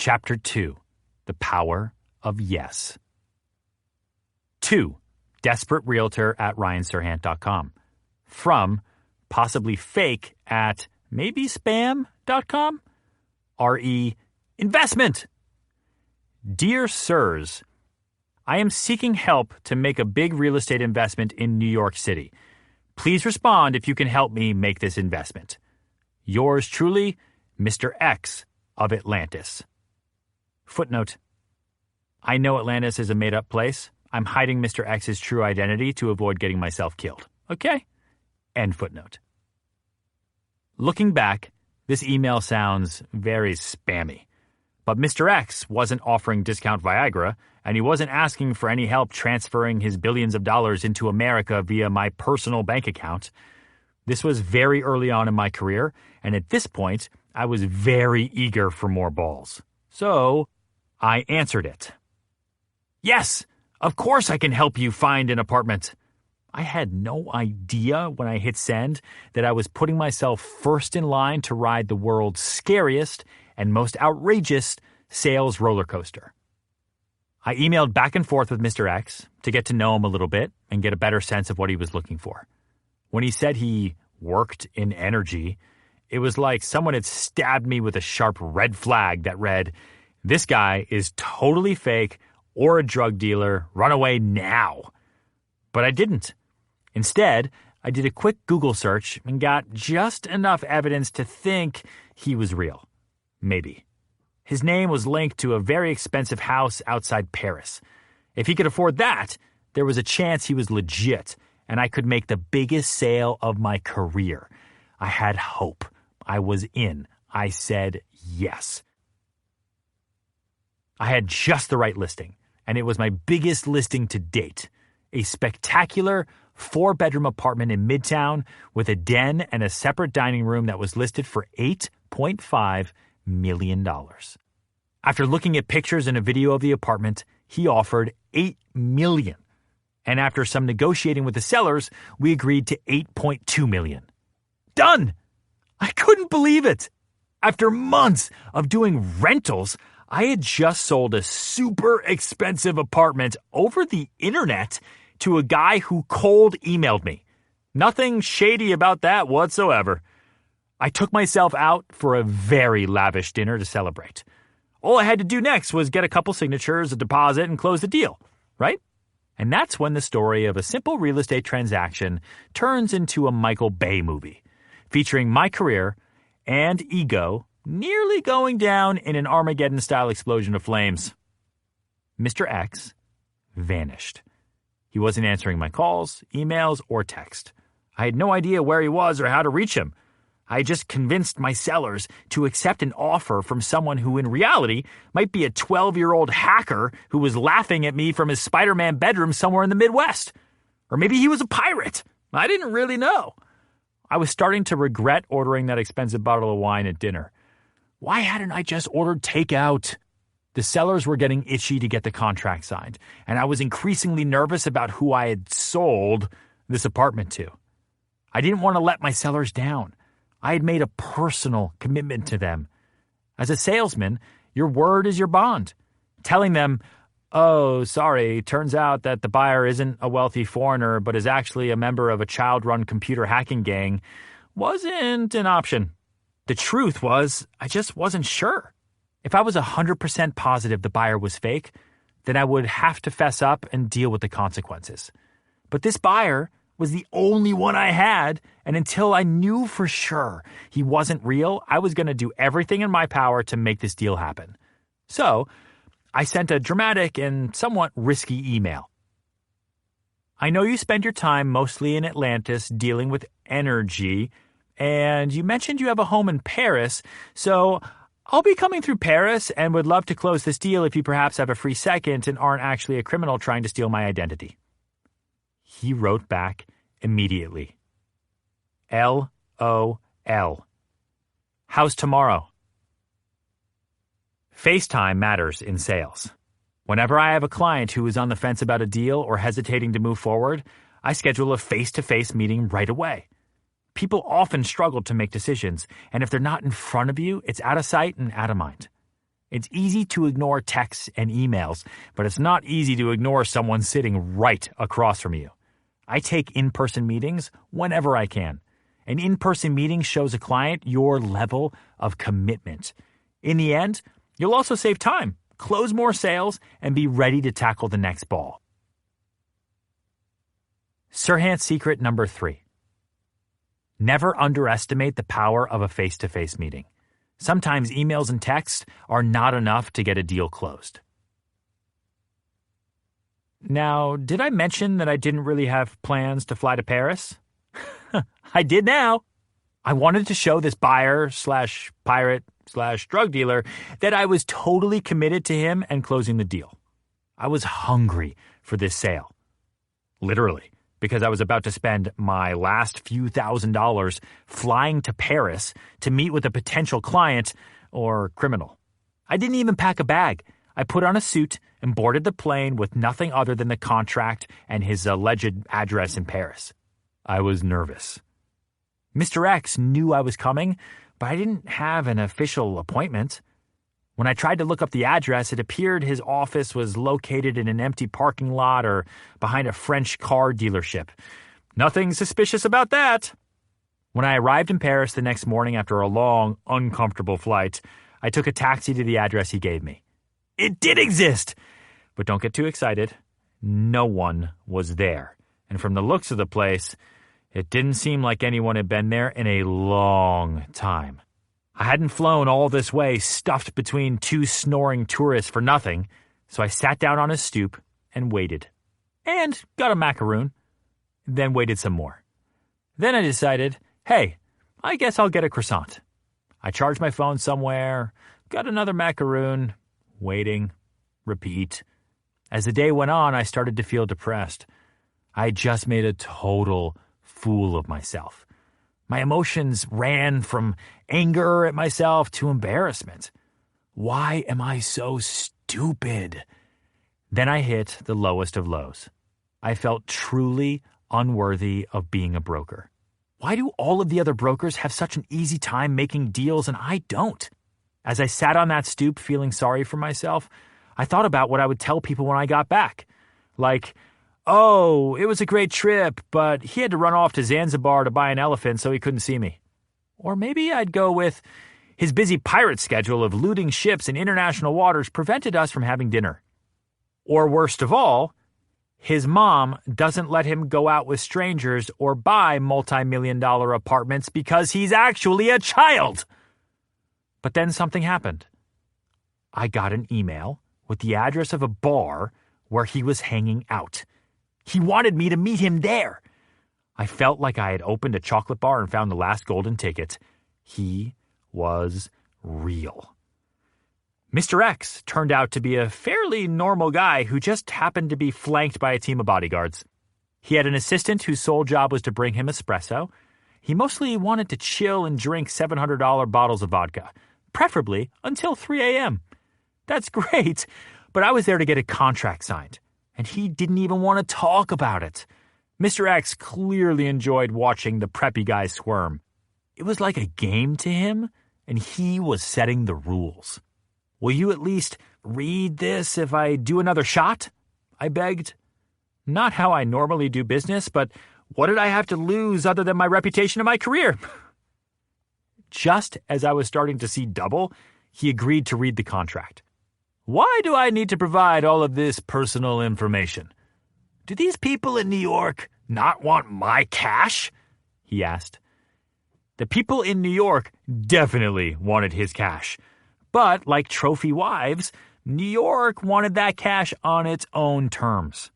Chapter 2. The Power of Yes. 2. Desperate Realtor at RyanSirhant.com. From possibly fake at maybe-spam.com. RE Investment. Dear Sirs, I am seeking help to make a big real estate investment in New York City. Please respond if you can help me make this investment. Yours truly, Mr. X of Atlantis. Footnote. I know Atlantis is a made-up place. I'm hiding Mr. X's true identity to avoid getting myself killed. Okay? End footnote. Looking back, this email sounds very spammy. But Mr. X wasn't offering discount Viagra, and he wasn't asking for any help transferring his billions of dollars into America via my personal bank account. This was very early on in my career, and at this point, I was very eager for more balls. So, I answered it. Yes, of course I can help you find an apartment. I had no idea when I hit send that I was putting myself first in line to ride the world's scariest and most outrageous sales roller coaster. I emailed back and forth with Mr. X to get to know him a little bit and get a better sense of what he was looking for. When he said he worked in energy, it was like someone had stabbed me with a sharp red flag that read, "This guy is totally fake or a drug dealer. Run away now." But I didn't. Instead, I did a quick Google search and got just enough evidence to think he was real. Maybe. His name was linked to a very expensive house outside Paris. If he could afford that, there was a chance he was legit, and I could make the biggest sale of my career. I had hope. I was in. I said yes. I had just the right listing, and it was my biggest listing to date. A spectacular 4-bedroom apartment in Midtown with a den and a separate dining room that was listed for $8.5 million. After looking at pictures and a video of the apartment, he offered $8 million. And after some negotiating with the sellers, we agreed to $8.2 million. Done! I couldn't believe it. After months of doing rentals, I had just sold a super expensive apartment over the internet to a guy who cold emailed me. Nothing shady about that whatsoever. I took myself out for a very lavish dinner to celebrate. All I had to do next was get a couple signatures, a deposit, and close the deal, right? And that's when the story of a simple real estate transaction turns into a Michael Bay movie, featuring my career and ego nearly going down in an Armageddon-style explosion of flames. Mr. X vanished. He wasn't answering my calls, emails, or text. I had no idea where he was or how to reach him. I had just convinced my sellers to accept an offer from someone who in reality might be a 12-year-old hacker who was laughing at me from his Spider-Man bedroom somewhere in the Midwest. Or maybe he was a pirate. I didn't really know. I was starting to regret ordering that expensive bottle of wine at dinner. Why hadn't I just ordered takeout? The sellers were getting itchy to get the contract signed, and I was increasingly nervous about who I had sold this apartment to. I didn't want to let my sellers down. I had made a personal commitment to them. As a salesman, your word is your bond. Telling them, "Oh, sorry, turns out that the buyer isn't a wealthy foreigner but is actually a member of a child-run computer hacking gang," wasn't an option. The truth was, I just wasn't sure. If I was 100% positive the buyer was fake, then I would have to fess up and deal with the consequences. But this buyer was the only one I had, and until I knew for sure he wasn't real, I was going to do everything in my power to make this deal happen. So, I sent a dramatic and somewhat risky email. I know you spend your time mostly in Atlantis dealing with energy, and you mentioned you have a home in Paris, so I'll be coming through Paris and would love to close this deal if you perhaps have a free second and aren't actually a criminal trying to steal my identity. He wrote back immediately. LOL. How's tomorrow? FaceTime matters in sales. Whenever I have a client who is on the fence about a deal or hesitating to move forward, I schedule a face-to-face meeting right away. People often struggle to make decisions, and if they're not in front of you, it's out of sight and out of mind. It's easy to ignore texts and emails, but it's not easy to ignore someone sitting right across from you. I take in-person meetings whenever I can. An in-person meeting shows a client your level of commitment. In the end, you'll also save time, close more sales, and be ready to tackle the next ball. Serhant secret number 3. Never underestimate the power of a face-to-face meeting. Sometimes emails and texts are not enough to get a deal closed. Now, did I mention that I didn't really have plans to fly to Paris? I did now. I wanted to show this buyer/pirate/drug dealer that I was totally committed to him and closing the deal. I was hungry for this sale. Literally, because I was about to spend my last few $1,000s flying to Paris to meet with a potential client or criminal. I didn't even pack a bag. I put on a suit and boarded the plane with nothing other than the contract and his alleged address in Paris. I was nervous. Mr. X knew I was coming, but I didn't have an official appointment. When I tried to look up the address, it appeared his office was located in an empty parking lot or behind a French car dealership. Nothing suspicious about that. When I arrived in Paris the next morning after a long, uncomfortable flight, I took a taxi to the address he gave me. It did exist! But don't get too excited. No one was there. And from the looks of the place, it didn't seem like anyone had been there in a long time. I hadn't flown all this way stuffed between 2 snoring tourists for nothing, so I sat down on a stoop and waited. And got a macaroon. Then waited some more. Then I decided, hey, I guess I'll get a croissant. I charged my phone somewhere, got another macaroon, waiting, repeat. As the day went on, I started to feel depressed. I had just made a total fool of myself. My emotions ran from anger at myself to embarrassment. Why am I so stupid? Then I hit the lowest of lows. I felt truly unworthy of being a broker. Why do all of the other brokers have such an easy time making deals and I don't? As I sat on that stoop feeling sorry for myself, I thought about what I would tell people when I got back. Like, oh, it was a great trip, but he had to run off to Zanzibar to buy an elephant so he couldn't see me. Or maybe I'd go with his busy pirate schedule of looting ships in international waters prevented us from having dinner. Or worst of all, his mom doesn't let him go out with strangers or buy multi-million-dollar apartments because he's actually a child. But then something happened. I got an email with the address of a bar where he was hanging out. He wanted me to meet him there. I felt like I had opened a chocolate bar and found the last golden ticket. He was real. Mr. X turned out to be a fairly normal guy who just happened to be flanked by a team of bodyguards. He had an assistant whose sole job was to bring him espresso. He mostly wanted to chill and drink $700 bottles of vodka, preferably until 3 a.m. That's great, but I was there to get a contract signed, and he didn't even want to talk about it. Mr. X clearly enjoyed watching the preppy guy squirm. It was like a game to him, and he was setting the rules. Will you at least read this if I do another shot? I begged. Not how I normally do business, but what did I have to lose other than my reputation and my career? Just as I was starting to see double, he agreed to read the contract. Why do I need to provide all of this personal information? Do these people in New York not want my cash? He asked. The people in New York definitely wanted his cash. But, like trophy wives, New York wanted that cash on its own terms.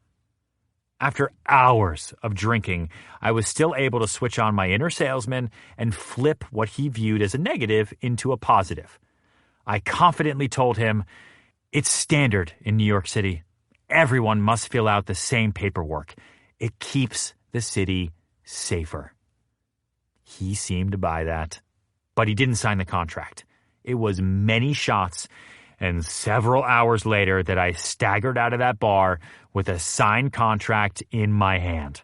After hours of drinking, I was still able to switch on my inner salesman and flip what he viewed as a negative into a positive. I confidently told him, it's standard in New York City. Everyone must fill out the same paperwork. It keeps the city safer. He seemed to buy that, but he didn't sign the contract. It was many shots and several hours later that I staggered out of that bar with a signed contract in my hand.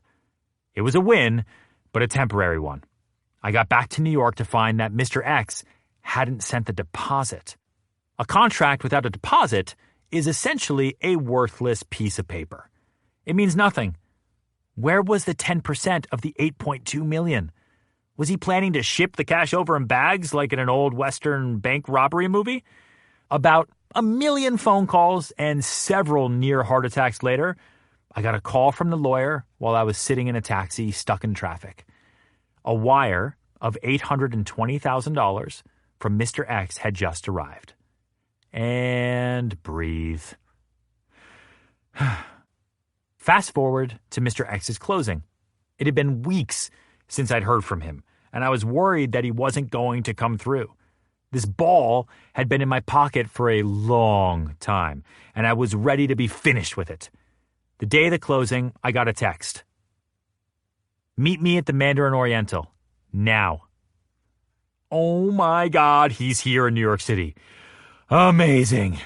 It was a win, but a temporary one. I got back to New York to find that Mr. X hadn't sent the deposit. A contract without a deposit is essentially a worthless piece of paper. It means nothing. Where was the 10% of the $8.2 million? Was he planning to ship the cash over in bags like in an old Western bank robbery movie? About 1 million phone calls and several near heart attacks later, I got a call from the lawyer while I was sitting in a taxi stuck in traffic. A wire of $820,000 from Mr. X had just arrived. And breathe. Fast forward to Mr. X's closing. It had been weeks since I'd heard from him, and I was worried that he wasn't going to come through. This ball had been in my pocket for a long time, and I was ready to be finished with it. The day of the closing, I got a text. Meet me at the Mandarin Oriental. Now. Oh my God, he's here in New York City. Amazing.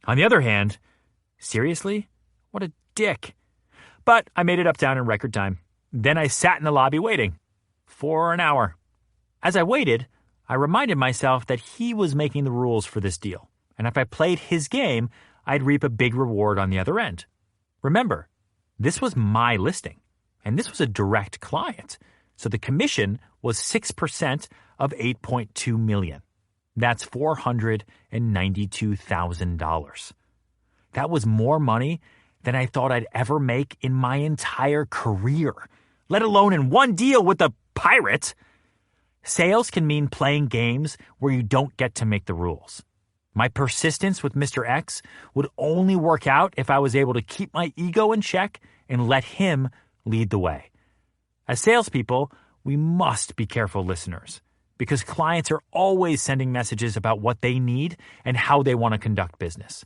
On the other hand, seriously? What a dick. But I made it uptown in record time. Then I sat in the lobby waiting. For an hour. As I waited, I reminded myself that he was making the rules for this deal. And if I played his game, I'd reap a big reward on the other end. Remember, this was my listing. And this was a direct client. So the commission was 6% of $8.2 million. That's $492,000. That was more money than I thought I'd ever make in my entire career, let alone in one deal with a pirate. Sales can mean playing games where you don't get to make the rules. My persistence with Mr. X would only work out if I was able to keep my ego in check and let him lead the way. As salespeople, we must be careful listeners because clients are always sending messages about what they need and how they want to conduct business.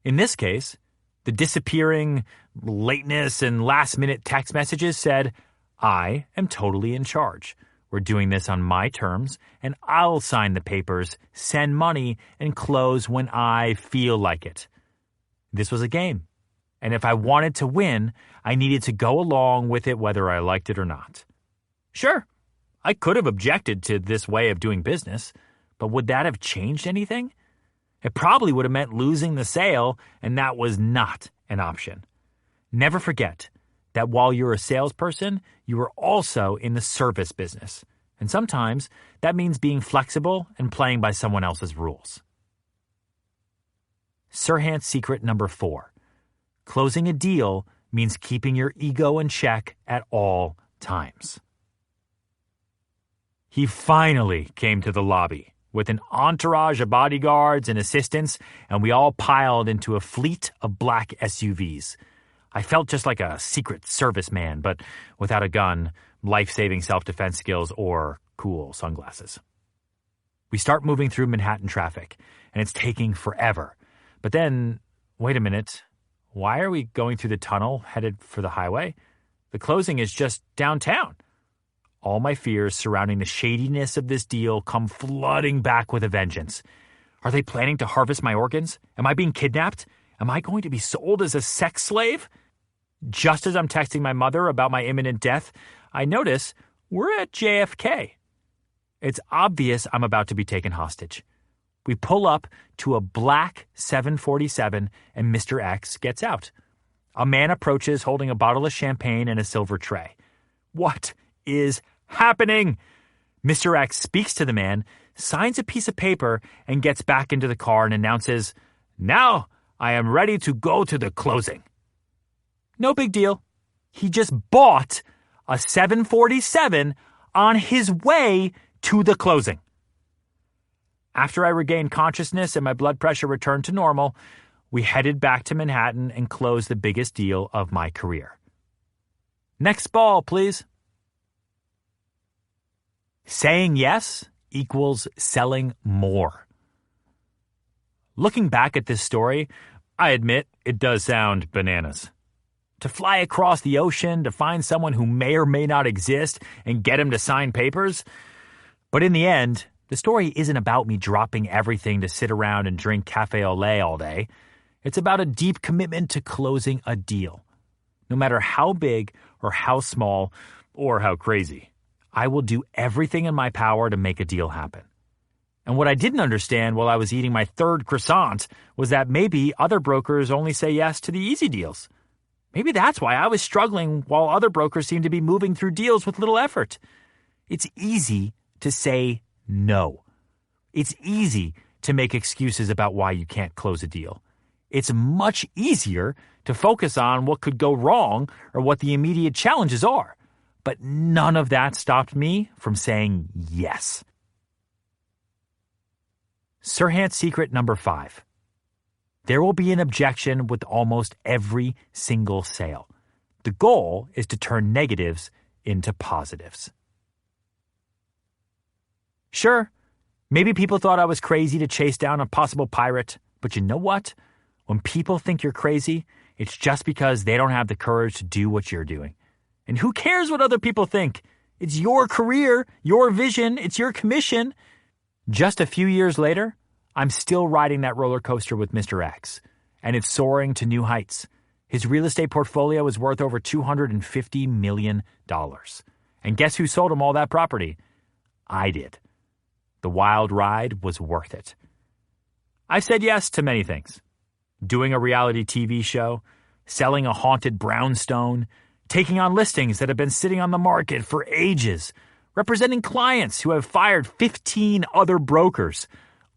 In this case, the disappearing, lateness, and last-minute text messages said, I am totally in charge. We're doing this on my terms, and I'll sign the papers, send money, and close when I feel like it. This was a game, and if I wanted to win, I needed to go along with it whether I liked it or not. Sure, I could have objected to this way of doing business, but would that have changed anything? It probably would have meant losing the sale, and that was not an option. Never forget that while you're a salesperson, you are also in the service business. And sometimes that means being flexible and playing by someone else's rules. Serhant's secret number 4. Closing a deal means keeping your ego in check at all times. He finally came to the lobby with an entourage of bodyguards and assistants, and we all piled into a fleet of black SUVs. I felt just like a secret service man, but without a gun, life-saving self-defense skills, or cool sunglasses. We start moving through Manhattan traffic, and it's taking forever. But then, wait a minute, why are we going through the tunnel headed for the highway? The closing is just downtown. All my fears surrounding the shadiness of this deal come flooding back with a vengeance. Are they planning to harvest my organs? Am I being kidnapped? Am I going to be sold as a sex slave? Just as I'm texting my mother about my imminent death, I notice we're at JFK. It's obvious I'm about to be taken hostage. We pull up to a black 747 and Mr. X gets out. A man approaches holding a bottle of champagne and a silver tray. What is happening? Mr. X speaks to the man, signs a piece of paper, and gets back into the car and announces, Now I am ready to go to the closing. No big deal. He just bought a 747 on his way to the closing. After I regained consciousness and my blood pressure returned to normal, we headed back to Manhattan and closed the biggest deal of my career. Next ball, please. Saying yes equals selling more. Looking back at this story, I admit it does sound bananas. To fly across the ocean to find someone who may or may not exist and get him to sign papers. But in the end, the story isn't about me dropping everything to sit around and drink cafe au lait all day. It's about a deep commitment to closing a deal. No matter how big or how small or how crazy, I will do everything in my power to make a deal happen. And what I didn't understand while I was eating my third croissant was that maybe other brokers only say yes to the easy deals. Maybe that's why I was struggling while other brokers seemed to be moving through deals with little effort. It's easy to say no. It's easy to make excuses about why you can't close a deal. It's much easier to focus on what could go wrong or what the immediate challenges are. But none of that stopped me from saying yes. Serhant's secret number 5. There will be an objection with almost every single sale. The goal is to turn negatives into positives. Sure, maybe people thought I was crazy to chase down a possible pirate, but you know what? When people think you're crazy, it's just because they don't have the courage to do what you're doing. And who cares what other people think? It's your career, your vision, it's your commission. Just a few years later, I'm still riding that roller coaster with Mr. X, and it's soaring to new heights. His real estate portfolio is worth over $250 million. And guess who sold him all that property? I did. The wild ride was worth it. I've said yes to many things. Doing a reality TV show, selling a haunted brownstone, taking on listings that have been sitting on the market for ages, representing clients who have fired 15 other brokers,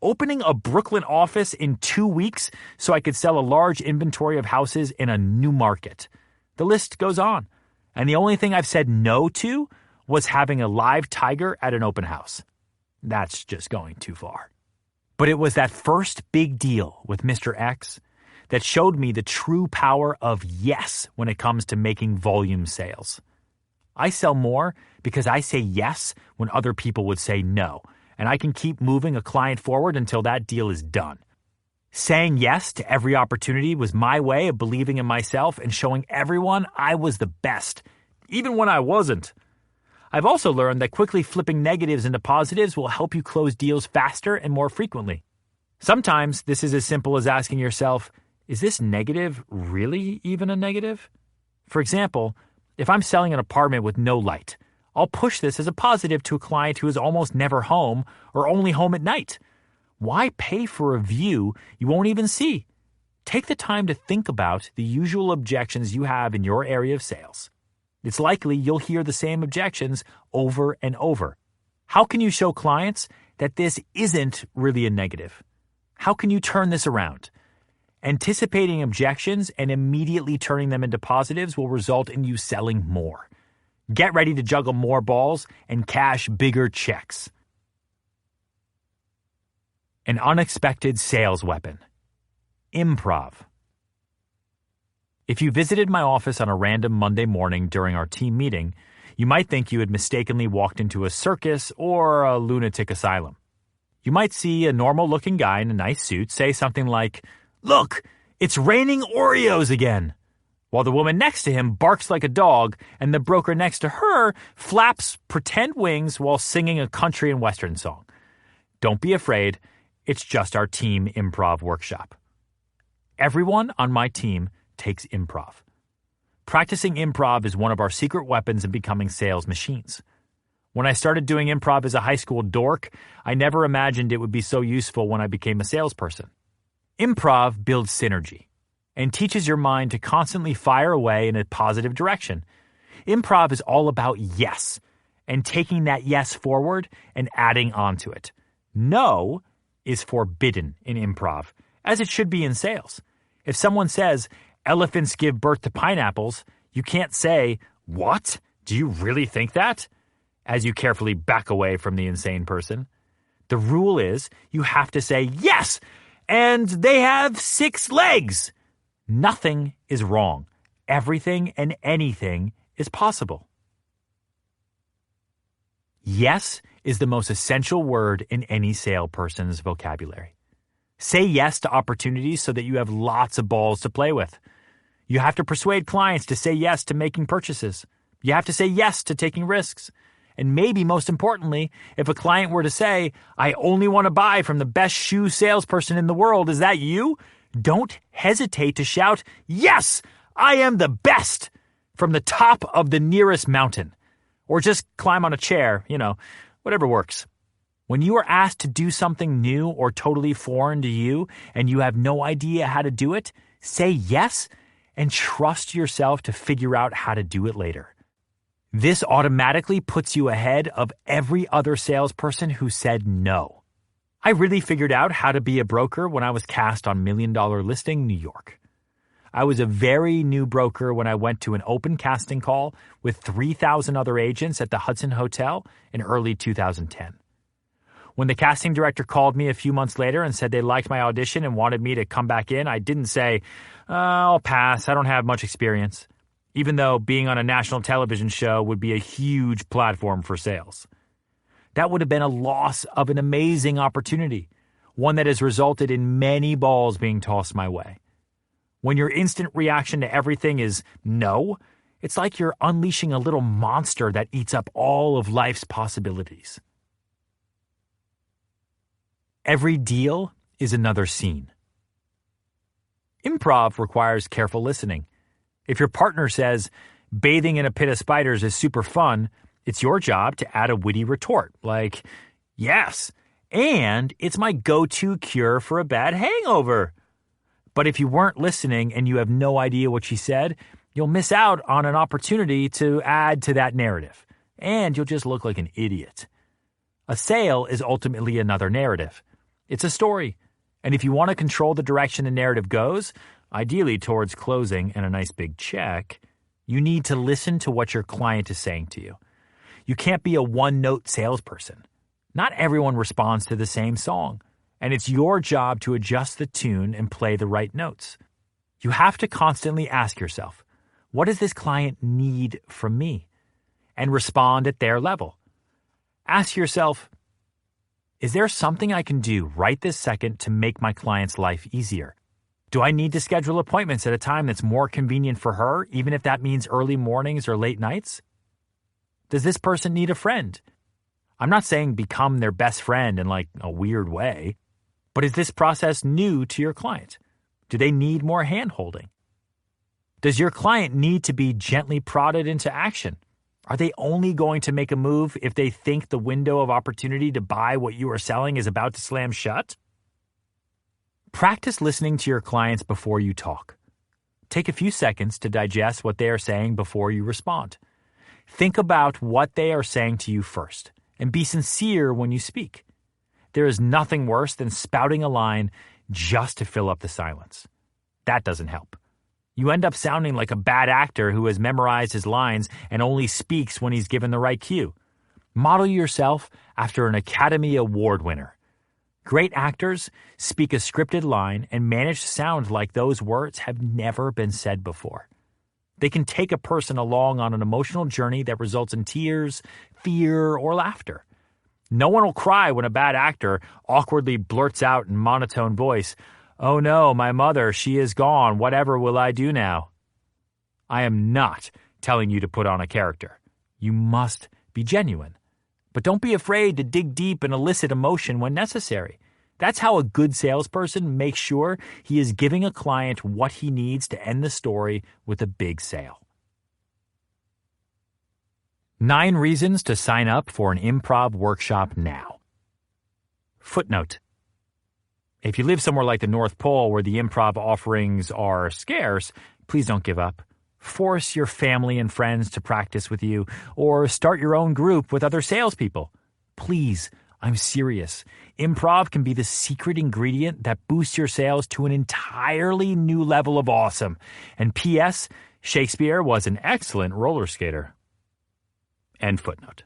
opening a Brooklyn office in 2 weeks so I could sell a large inventory of houses in a new market. The list goes on. And the only thing I've said no to was having a live tiger at an open house. That's just going too far. But it was that first big deal with Mr. X that showed me the true power of yes when it comes to making volume sales. I sell more because I say yes when other people would say no, and I can keep moving a client forward until that deal is done. Saying yes to every opportunity was my way of believing in myself and showing everyone I was the best, even when I wasn't. I've also learned that quickly flipping negatives into positives will help you close deals faster and more frequently. Sometimes this is as simple as asking yourself, is this negative really even a negative? For example, if I'm selling an apartment with no light, I'll push this as a positive to a client who is almost never home or only home at night. Why pay for a view you won't even see? Take the time to think about the usual objections you have in your area of sales. It's likely you'll hear the same objections over and over. How can you show clients that this isn't really a negative? How can you turn this around? Anticipating objections and immediately turning them into positives will result in you selling more. Get ready to juggle more balls and cash bigger checks. An unexpected sales weapon. Improv. If you visited my office on a random Monday morning during our team meeting, you might think you had mistakenly walked into a circus or a lunatic asylum. You might see a normal-looking guy in a nice suit say something like, "Look, it's raining Oreos again," while the woman next to him barks like a dog and the broker next to her flaps pretend wings while singing a country and western song. Don't be afraid, it's just our team improv workshop. Everyone on my team takes improv. Practicing improv is one of our secret weapons in becoming sales machines. When I started doing improv as a high school dork, I never imagined it would be so useful when I became a salesperson. Improv builds synergy and teaches your mind to constantly fire away in a positive direction. Improv is all about yes and taking that yes forward and adding on to it. No is forbidden in improv, as it should be in sales. If someone says, "Elephants give birth to pineapples," you can't say, "What? Do you really think that?" as you carefully back away from the insane person. The rule is you have to say, "Yes, and they have 6 legs." Nothing is wrong. Everything and anything is possible. Yes is the most essential word in any salesperson's vocabulary. Say yes to opportunities so that you have lots of balls to play with. You have to persuade clients to say yes to making purchases. You have to say yes to taking risks. And maybe most importantly, if a client were to say, "I only want to buy from the best shoe salesperson in the world, is that you?" Don't hesitate to shout, "Yes, I am the best," from the top of the nearest mountain. Or just climb on a chair, whatever works. When you are asked to do something new or totally foreign to you and you have no idea how to do it, say yes and trust yourself to figure out how to do it later. This automatically puts you ahead of every other salesperson who said no. I really figured out how to be a broker when I was cast on Million Dollar Listing New York. I was a very new broker when I went to an open casting call with 3,000 other agents at the Hudson Hotel in early 2010. When the casting director called me a few months later and said they liked my audition and wanted me to come back in, I didn't say, I'll pass, I don't have much experience, even though being on a national television show would be a huge platform for sales. That would have been a loss of an amazing opportunity, one that has resulted in many balls being tossed my way. When your instant reaction to everything is no, it's like you're unleashing a little monster that eats up all of life's possibilities. Every deal is another scene. Improv requires careful listening. If your partner says, bathing in a pit of spiders is super fun, it's your job to add a witty retort, like, yes, and it's my go-to cure for a bad hangover. But if you weren't listening and you have no idea what she said, you'll miss out on an opportunity to add to that narrative, and you'll just look like an idiot. A sale is ultimately another narrative. It's a story, and if you want to control the direction the narrative goes, ideally towards closing and a nice big check, you need to listen to what your client is saying to you. You can't be a one-note salesperson. Not everyone responds to the same song, and it's your job to adjust the tune and play the right notes. You have to constantly ask yourself, what does this client need from me? And respond at their level. Ask yourself, is there something I can do right this second to make my client's life easier? Do I need to schedule appointments at a time that's more convenient for her, even if that means early mornings or late nights? Does this person need a friend? I'm not saying become their best friend in like a weird way, but is this process new to your client? Do they need more hand-holding? Does your client need to be gently prodded into action? Are they only going to make a move if they think the window of opportunity to buy what you are selling is about to slam shut? Practice listening to your clients before you talk. Take a few seconds to digest what they are saying before you respond. Think about what they are saying to you first, and be sincere when you speak. There is nothing worse than spouting a line just to fill up the silence. That doesn't help. You end up sounding like a bad actor who has memorized his lines and only speaks when he's given the right cue. Model yourself after an Academy Award winner. Great actors speak a scripted line and manage to sound like those words have never been said before. They can take a person along on an emotional journey that results in tears, fear, or laughter. No one will cry when a bad actor awkwardly blurts out in monotone voice, "Oh no, my mother, she is gone. Whatever will I do now?" I am not telling you to put on a character. You must be genuine. But don't be afraid to dig deep and elicit emotion when necessary. That's how a good salesperson makes sure he is giving a client what he needs to end the story with a big sale. 9 reasons to sign up for an improv workshop now. Footnote. If you live somewhere like the North Pole where the improv offerings are scarce, please don't give up. Force your family and friends to practice with you, or start your own group with other salespeople. Please, I'm serious. Improv can be the secret ingredient that boosts your sales to an entirely new level of awesome. And P.S., Shakespeare was an excellent roller skater. End footnote.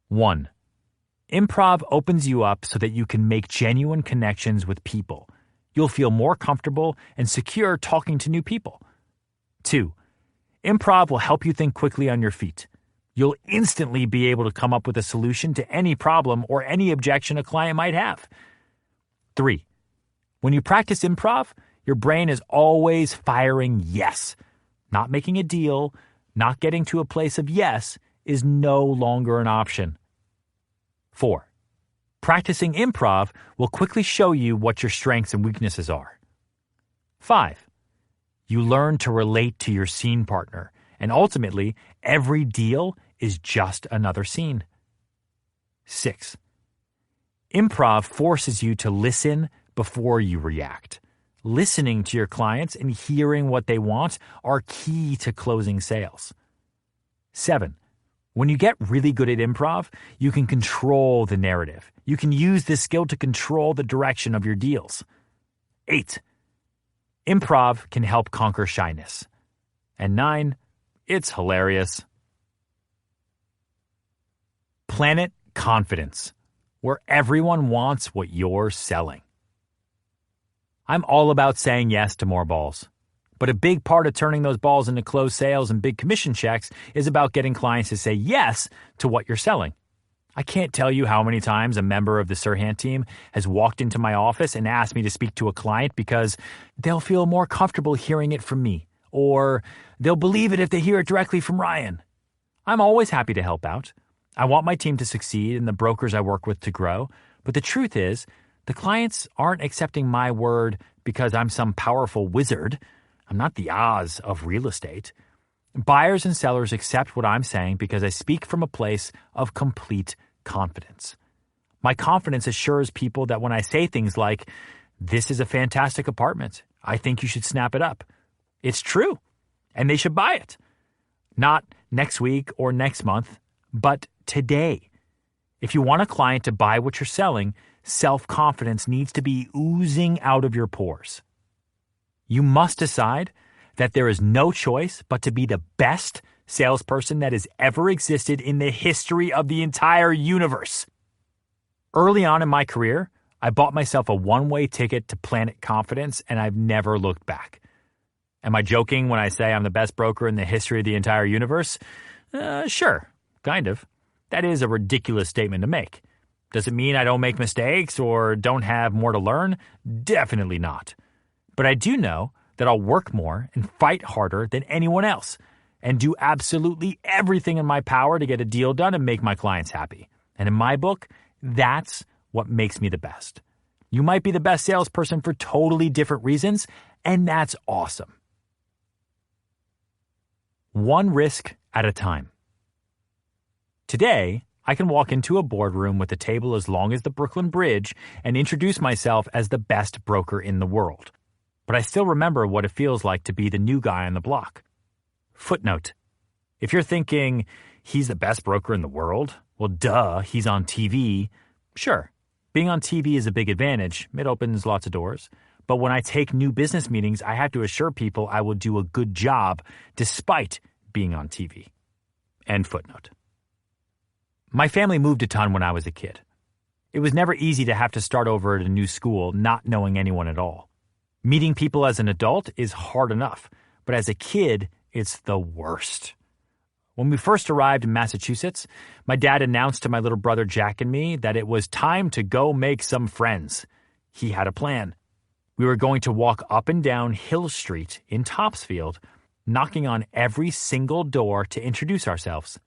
1. Improv opens you up so that you can make genuine connections with people. You'll feel more comfortable and secure talking to new people. 2. Improv will help you think quickly on your feet. You'll instantly be able to come up with a solution to any problem or any objection a client might have. 3. When you practice improv, your brain is always firing yes. Not making a deal, not getting to a place of yes is no longer an option. 4. Practicing improv will quickly show you what your strengths and weaknesses are. 5. You learn to relate to your scene partner, and ultimately, every deal is just another scene. 6. Improv forces you to listen before you react. Listening to your clients and hearing what they want are key to closing sales. 7. When you get really good at improv, you can control the narrative. You can use this skill to control the direction of your deals. 8. Improv can help conquer shyness. And 9. It's hilarious. Planet Confidence, where everyone wants what you're selling. I'm all about saying yes to more balls. But a big part of turning those balls into closed sales and big commission checks is about getting clients to say yes to what you're selling. I can't tell you how many times a member of the Serhant team has walked into my office and asked me to speak to a client because they'll feel more comfortable hearing it from me, or they'll believe it if they hear it directly from Ryan. I'm always happy to help out. I want my team to succeed and the brokers I work with to grow, but the truth is, the clients aren't accepting my word because I'm some powerful wizard. I'm not the Oz of real estate. Buyers and sellers accept what I'm saying because I speak from a place of complete confidence. My confidence assures people that when I say things like, "This is a fantastic apartment. I think you should snap it up," it's true, and they should buy it. Not next week or next month, but today. If you want a client to buy what you're selling, self-confidence needs to be oozing out of your pores. You must decide that there is no choice but to be the best salesperson that has ever existed in the history of the entire universe. Early on in my career, I bought myself a one-way ticket to Planet Confidence, and I've never looked back. Am I joking when I say I'm the best broker in the history of the entire universe? Sure, kind of. That is a ridiculous statement to make. Does it mean I don't make mistakes or don't have more to learn? Definitely not. But I do know that I'll work more and fight harder than anyone else and do absolutely everything in my power to get a deal done and make my clients happy. And in my book, that's what makes me the best. You might be the best salesperson for totally different reasons, and that's awesome. One risk at a time. Today, I can walk into a boardroom with a table as long as the Brooklyn Bridge and introduce myself as the best broker in the world. But I still remember what it feels like to be the new guy on the block. Footnote. If you're thinking, he's the best broker in the world? Well, duh, he's on TV. Sure, being on TV is a big advantage. It opens lots of doors. But when I take new business meetings, I have to assure people I will do a good job despite being on TV. End footnote. My family moved a ton when I was a kid. It was never easy to have to start over at a new school, not knowing anyone at all. Meeting people as an adult is hard enough, but as a kid, it's the worst. When we first arrived in Massachusetts, my dad announced to my little brother Jack and me that it was time to go make some friends. He had a plan. We were going to walk up and down Hill Street in Topsfield, knocking on every single door to introduce ourselves.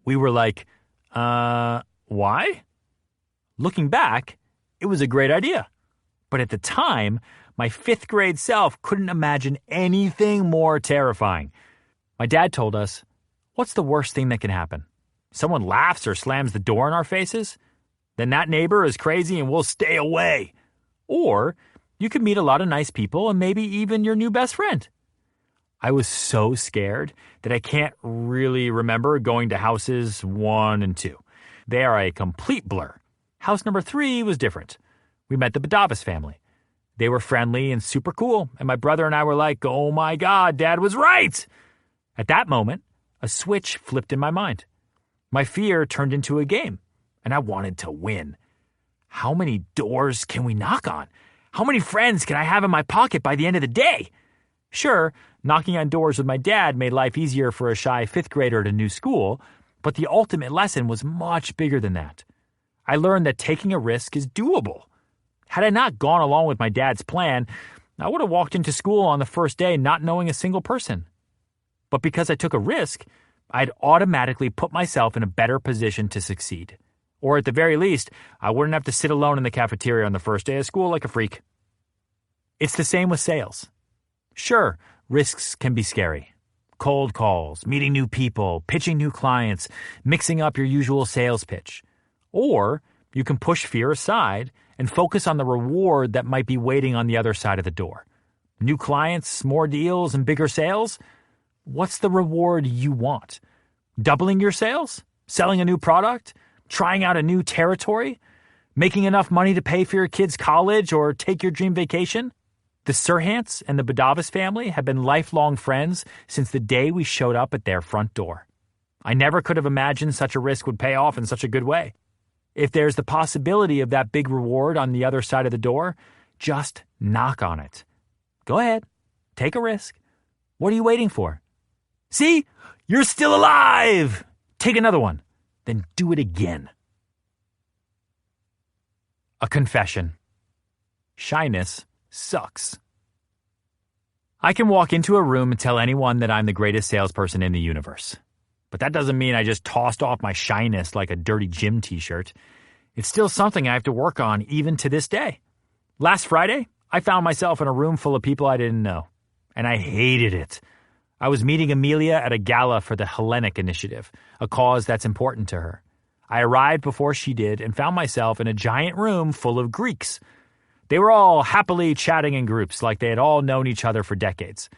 We were like, why? Looking back, it was a great idea. But at the time, my 5th grade self couldn't imagine anything more terrifying. My dad told us, what's the worst thing that can happen? Someone laughs or slams the door in our faces? Then that neighbor is crazy and we'll stay away. Or you could meet a lot of nice people and maybe even your new best friend. I was so scared that I can't really remember going to houses 1 and 2. They are a complete blur. House number 3 was different. We met the Badavas family. They were friendly and super cool, and my brother and I were like, oh my God, Dad was right! At that moment, a switch flipped in my mind. My fear turned into a game, and I wanted to win. How many doors can we knock on? How many friends can I have in my pocket by the end of the day? Sure, knocking on doors with my dad made life easier for a shy 5th grader at a new school, but the ultimate lesson was much bigger than that. I learned that taking a risk is doable. Had I not gone along with my dad's plan, I would have walked into school on the first day not knowing a single person. But because I took a risk, I'd automatically put myself in a better position to succeed. Or at the very least, I wouldn't have to sit alone in the cafeteria on the first day of school like a freak. It's the same with sales. Sure, risks can be scary. Cold calls, meeting new people, pitching new clients, mixing up your usual sales pitch. Or You can push fear aside and focus on the reward that might be waiting on the other side of the door. New clients, more deals, and bigger sales? What's the reward you want? Doubling your sales? Selling a new product? Trying out a new territory? Making enough money to pay for your kids' college or take your dream vacation? The Serhants and the Badavis family have been lifelong friends since the day we showed up at their front door. I never could have imagined such a risk would pay off in such a good way. If there's the possibility of that big reward on the other side of the door, just knock on it. Go ahead. Take a risk. What are you waiting for? See? You're still alive! Take another one. Then do it again. A confession. Shyness sucks. I can walk into a room and tell anyone that I'm the greatest salesperson in the universe. But that doesn't mean I just tossed off my shyness like a dirty gym t-shirt. It's still something I have to work on even to this day. Last Friday, I found myself in a room full of people I didn't know, and I hated it. I was meeting Amelia at a gala for the Hellenic Initiative, a cause that's important to her. I arrived before she did and found myself in a giant room full of Greeks. They were all happily chatting in groups like they had all known each other for decades.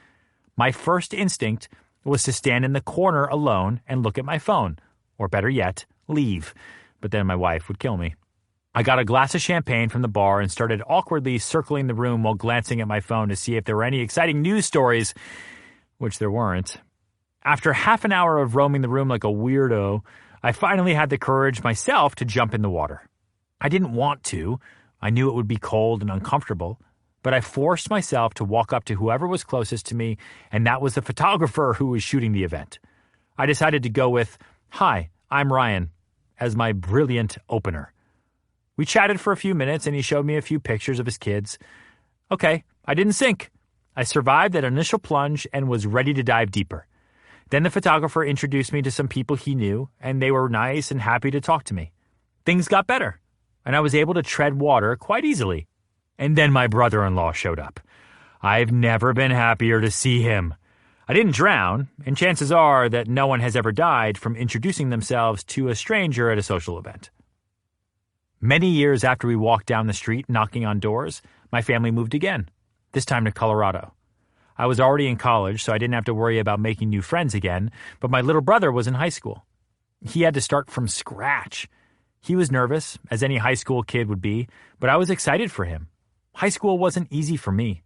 My first instinct was to stand in the corner alone and look at my phone, or better yet, leave, but then my wife would kill me. I got a glass of champagne from the bar and started awkwardly circling the room while glancing at my phone to see if there were any exciting news stories, which there weren't. After half an hour of roaming the room like a weirdo, I finally had the courage myself to jump in the water. I didn't want to. I knew it would be cold and uncomfortable, but I forced myself to walk up to whoever was closest to me, and that was the photographer who was shooting the event. I decided to go with, "Hi, I'm Ryan," as my brilliant opener. We chatted for a few minutes, and he showed me a few pictures of his kids. Okay, I didn't sink. I survived that initial plunge and was ready to dive deeper. Then the photographer introduced me to some people he knew, and they were nice and happy to talk to me. Things got better, and I was able to tread water quite easily. And then my brother-in-law showed up. I've never been happier to see him. I didn't drown, and chances are that no one has ever died from introducing themselves to a stranger at a social event. Many years after we walked down the street knocking on doors, my family moved again, this time to Colorado. I was already in college, so I didn't have to worry about making new friends again, but my little brother was in high school. He had to start from scratch. He was nervous, as any high school kid would be, but I was excited for him. High school wasn't easy for me.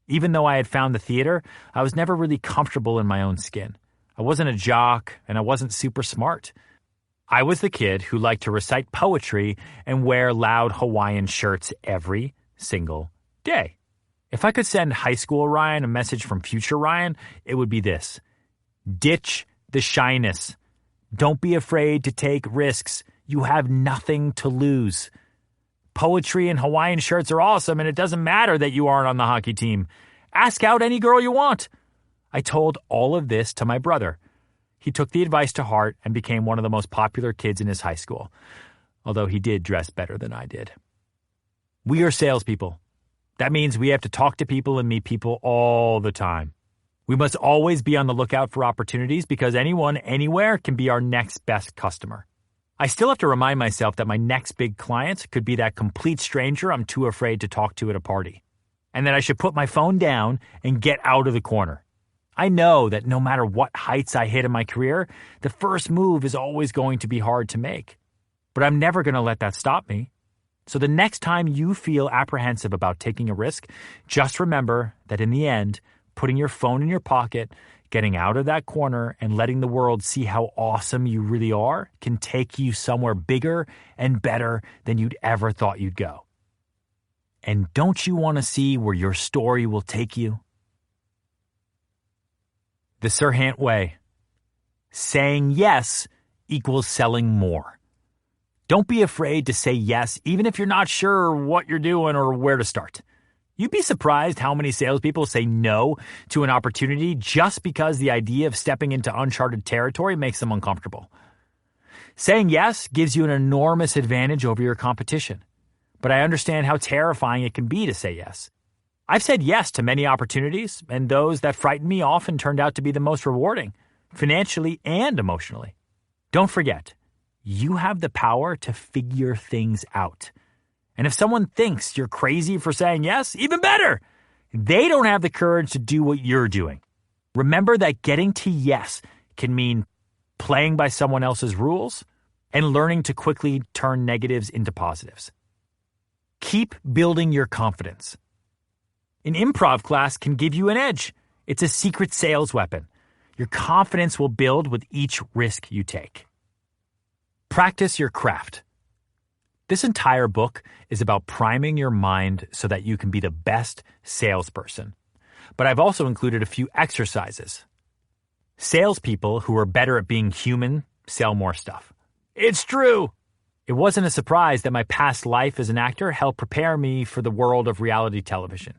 Even though I had found the theater, I was never really comfortable in my own skin. I wasn't a jock, and I wasn't super smart. I was the kid who liked to recite poetry and wear loud Hawaiian shirts every single day. If I could send high school Ryan a message from future Ryan, it would be this: ditch the shyness. Don't be afraid to take risks. You have nothing to lose. Poetry and Hawaiian shirts are awesome, and it doesn't matter that you aren't on the hockey team. Ask out any girl you want. I told all of this to my brother. He took the advice to heart and became one of the most popular kids in his high school, although he did dress better than I did. We are salespeople. That means we have to talk to people and meet people all the time. We must always be on the lookout for opportunities because anyone, anywhere can be our next best customer. I still have to remind myself that my next big client could be that complete stranger I'm too afraid to talk to at a party, and that I should put my phone down and get out of the corner. I know that no matter what heights I hit in my career, the first move is always going to be hard to make. But I'm never going to let that stop me. So the next time you feel apprehensive about taking a risk, just remember that in the end, putting your phone in your pocket, getting out of that corner, and letting the world see how awesome you really are can take you somewhere bigger and better than you'd ever thought you'd go. And don't you want to see where your story will take you? The Serhant Way. Saying yes equals selling more. Don't be afraid to say yes, even if you're not sure what you're doing or where to start. You'd be surprised how many salespeople say no to an opportunity just because the idea of stepping into uncharted territory makes them uncomfortable. Saying yes gives you an enormous advantage over your competition, but I understand how terrifying it can be to say yes. I've said yes to many opportunities, and those that frightened me often turned out to be the most rewarding, financially and emotionally. Don't forget, You have the power to figure things out. And if someone thinks you're crazy for saying yes, even better. They don't have the courage to do what you're doing. Remember that getting to yes can mean playing by someone else's rules and learning to quickly turn negatives into positives. Keep building your confidence. An improv class can give you an edge. It's a secret sales weapon. Your confidence will build with each risk you take. Practice your craft. This entire book is about priming your mind so that you can be the best salesperson. But I've also included a few exercises. Salespeople who are better at being human sell more stuff. It's true. It wasn't a surprise that my past life as an actor helped prepare me for the world of reality television.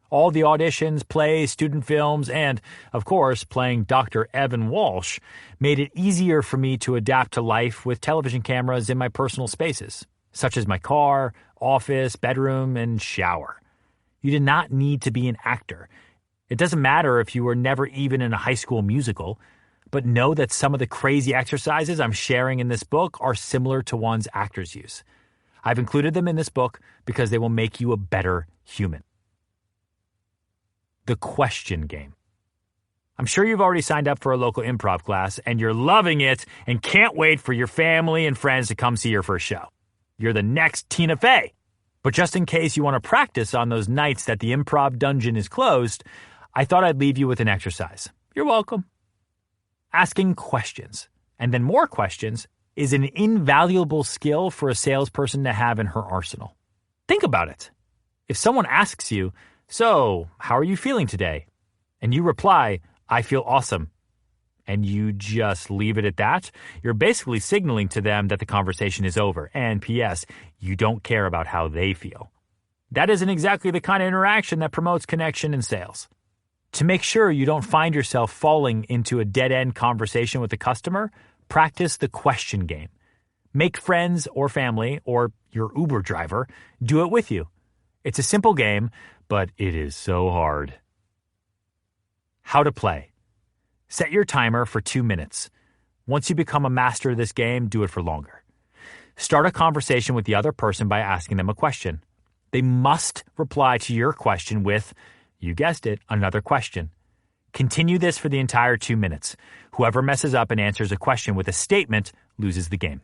All the auditions, plays, student films, and, of course, playing Dr. Evan Walsh made it easier for me to adapt to life with television cameras in my personal spaces, such as my car, office, bedroom, and shower. You did not need to be an actor. It doesn't matter if you were never even in a high school musical, but know that some of the crazy exercises I'm sharing in this book are similar to ones actors use. I've included them in this book because they will make you a better human. The question game. I'm sure you've already signed up for a local improv class and you're loving it and can't wait for your family and friends to come see your first show. You're the next Tina Fey. But just in case you want to practice on those nights that the improv dungeon is closed, I thought I'd leave you with an exercise. You're welcome. Asking questions, and then more questions, is an invaluable skill for a salesperson to have in her arsenal. Think about it. If someone asks you, "So, how are you feeling today?" and you reply, "I feel awesome," and you just leave it at that, you're basically signaling to them that the conversation is over. And P.S., you don't care about how they feel. That isn't exactly the kind of interaction that promotes connection in sales. To make sure you don't find yourself falling into a dead-end conversation with a customer, practice the question game. Make friends or family or your Uber driver do it with you. It's a simple game, but it is so hard. How to play. Set your timer for 2 minutes. Once you become a master of this game, do it for longer. Start a conversation with the other person by asking them a question. They must reply to your question with, you guessed it, another question. Continue this for the entire 2 minutes. Whoever messes up and answers a question with a statement loses the game.